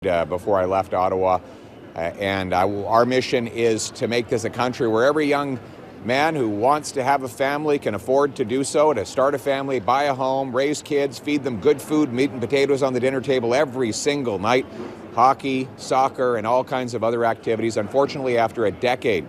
before I left Ottawa. Our mission is to make this a country where every young man who wants to have a family can afford to do so, to start a family, buy a home, raise kids, feed them good food, meat and potatoes on the dinner table every single night, hockey, soccer, and all kinds of other activities. Unfortunately, after a decade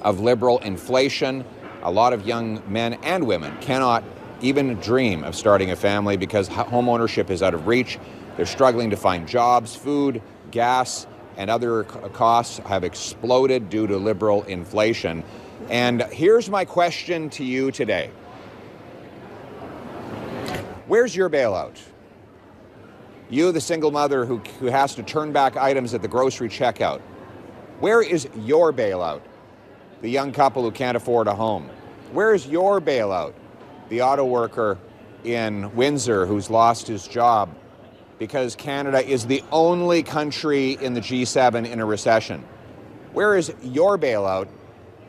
of liberal inflation, a lot of young men and women cannot even dream of starting a family because home ownership is out of reach. They're struggling to find jobs, food, gas, and other costs have exploded due to liberal inflation. And here's my question to you today. Where's your bailout? You, the single mother who has to turn back items at the grocery checkout. Where is your bailout? The young couple who can't afford a home. Where is your bailout? The auto worker in Windsor who's lost his job because Canada is the only country in the G7 in a recession. Where is your bailout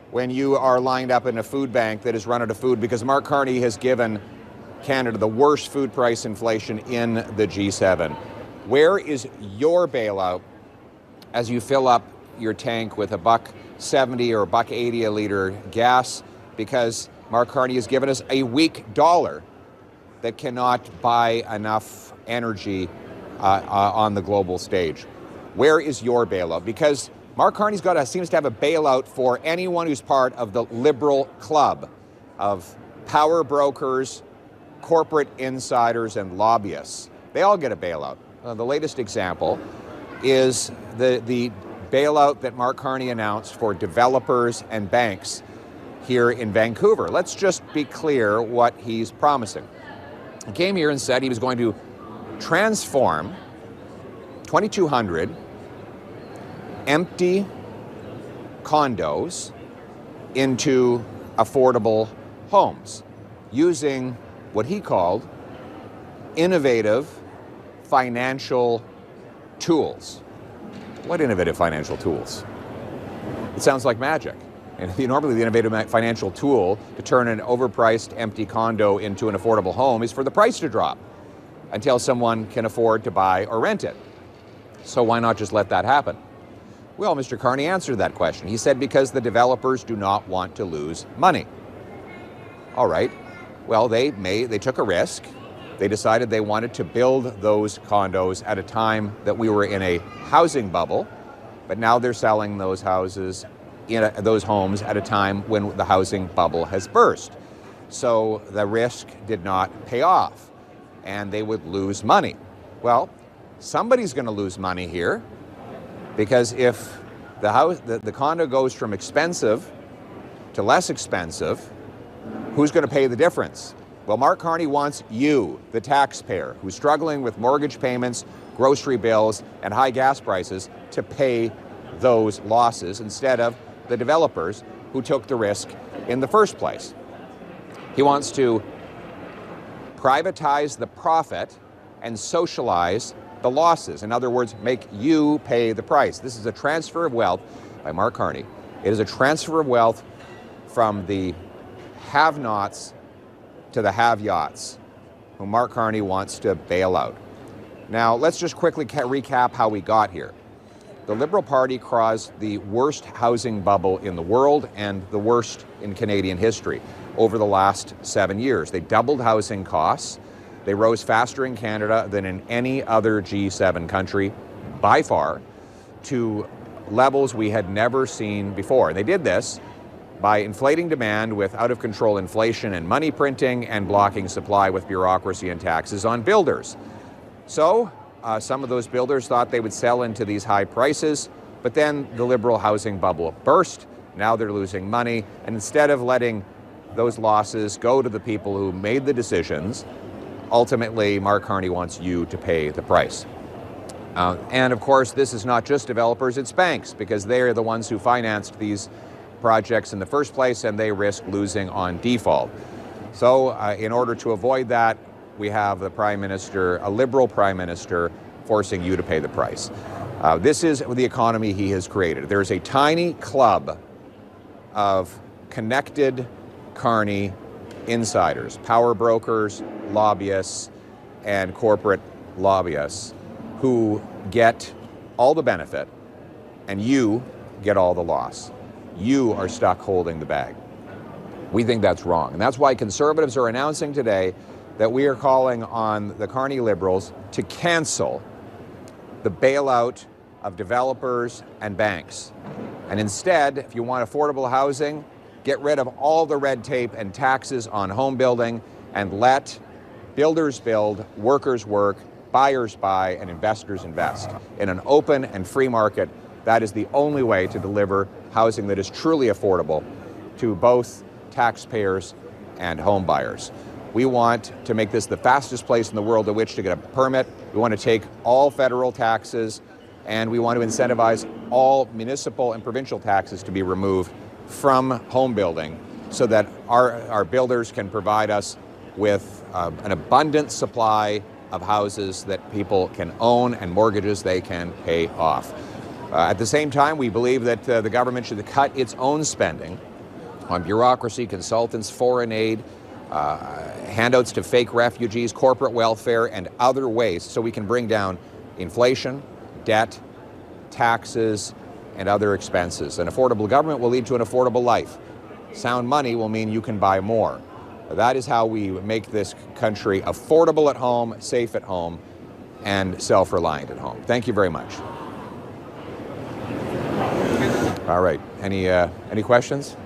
when you are lined up in a food bank that is run out of food because Mark Carney has given Canada the worst food price inflation in the G7? Where is your bailout as you fill up your tank with $1.70 or $1.80 a liter gas because Mark Carney has given us a weak dollar that cannot buy enough energy on the global stage? Where is your bailout? Because Mark Carney's seems to have a bailout for anyone who's part of the liberal club of power brokers, corporate insiders, and lobbyists. They all get a bailout. The latest example is the bailout that Mark Carney announced for developers and banks here in Vancouver. Let's just be clear what he's promising. He came here and said he was going to transform 2,200 empty condos into affordable homes using what he called innovative financial tools. What innovative financial tools? It sounds like magic. And normally the innovative financial tool to turn an overpriced empty condo into an affordable home is for the price to drop until someone can afford to buy or rent it. So why not just let that happen? Well, Mr. Carney answered that question. He said because the developers do not want to lose money. All right. Well, they took a risk. They decided they wanted to build those condos at a time that we were in a housing bubble, but now they're selling those houses those homes at a time when the housing bubble has burst. So the risk did not pay off and they would lose money. Well, somebody's going to lose money here because if the condo goes from expensive to less expensive, who's going to pay the difference? Well, Mark Carney wants you, the taxpayer, who's struggling with mortgage payments, grocery bills, and high gas prices, to pay those losses instead of the developers who took the risk in the first place. He wants to privatize the profit and socialize the losses. In other words, make you pay the price. This is a transfer of wealth by Mark Carney. It is a transfer of wealth from the have-nots to the have-yachts, who Mark Carney wants to bail out. Now, let's just quickly recap how we got here. The Liberal Party caused the worst housing bubble in the world and the worst in Canadian history over the last 7 years. They doubled housing costs. They rose faster in Canada than in any other G7 country, by far, to levels we had never seen before. And they did this by inflating demand with out-of-control inflation and money printing and blocking supply with bureaucracy and taxes on builders. So some of those builders thought they would sell into these high prices, but then the liberal housing bubble burst. Now they're losing money. And instead of letting those losses go to the people who made the decisions, ultimately, Mark Carney wants you to pay the price. And of course, this is not just developers, it's banks, because they are the ones who financed these projects in the first place, and they risk losing on default. So in order to avoid that, we have the Prime Minister, a Liberal Prime Minister, forcing you to pay the price. This is the economy he has created. There's a tiny club of connected Carney insiders, power brokers, lobbyists, and corporate lobbyists who get all the benefit and you get all the loss. You are stuck holding the bag. We think that's wrong. And that's why Conservatives are announcing today that we are calling on the Carney Liberals to cancel the bailout of developers and banks. And instead, if you want affordable housing, get rid of all the red tape and taxes on home building and let builders build, workers work, buyers buy, and investors invest. In an open and free market, that is the only way to deliver housing that is truly affordable to both taxpayers and home buyers. We want to make this the fastest place in the world in which to get a permit. We want to take all federal taxes, and we want to incentivize all municipal and provincial taxes to be removed from home building so that our builders can provide us with an abundant supply of houses that people can own and mortgages they can pay off. At the same time, we believe that the government should cut its own spending on bureaucracy, consultants, foreign aid, handouts to fake refugees, corporate welfare, and other waste so we can bring down inflation, debt, taxes, and other expenses. An affordable government will lead to an affordable life. Sound money will mean you can buy more. That is how we make this country affordable at home, safe at home, and self-reliant at home. Thank you very much. All right. Any questions?